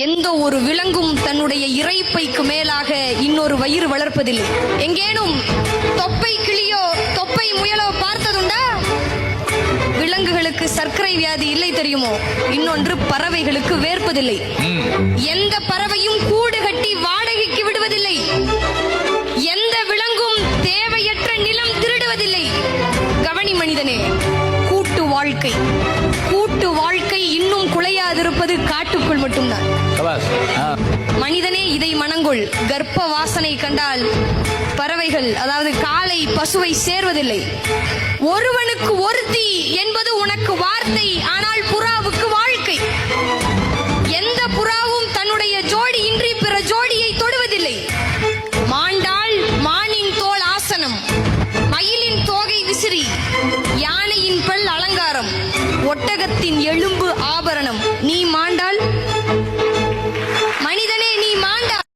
எந்த ஒரு விலங்கும் தன்னுடைய இரைப்பைக்கு மேலாக இன்னொரு வயிறு வளர்ப்பதில்லை. எங்கேனும் தொப்பை கிளியோ தொப்பை முயலோ பார்த்ததுண்டா? விலங்குகளுக்கு சர்க்கரை வியாதி இல்லை தெரியுமோ? இன்னொன்று, பறவைகளுக்கு வேர்ப்பதில்லை. எந்த பறவையும் கூடு கட்டி வாடகைக்கு விடுவதில்லை. எந்த விலங்கும் தேவையற்ற நிலம் திருடுவதில்லை. கவனி மனிதனே, கூட்டு வாழ்க்கை இன்னும் குலையாதிருப்பது காட்டுக்குள் மட்டும்தான். மனிதனே, இதை மனங்கொள். கர்ப்ப வாசனை கண்டால் பறவைகள், அதாவது காளை பசுவை சேர்வதில்லை. ஒருவனுக்கு ஒருத்தி என்பது உனக்கு வார்த்தை, ஆனால்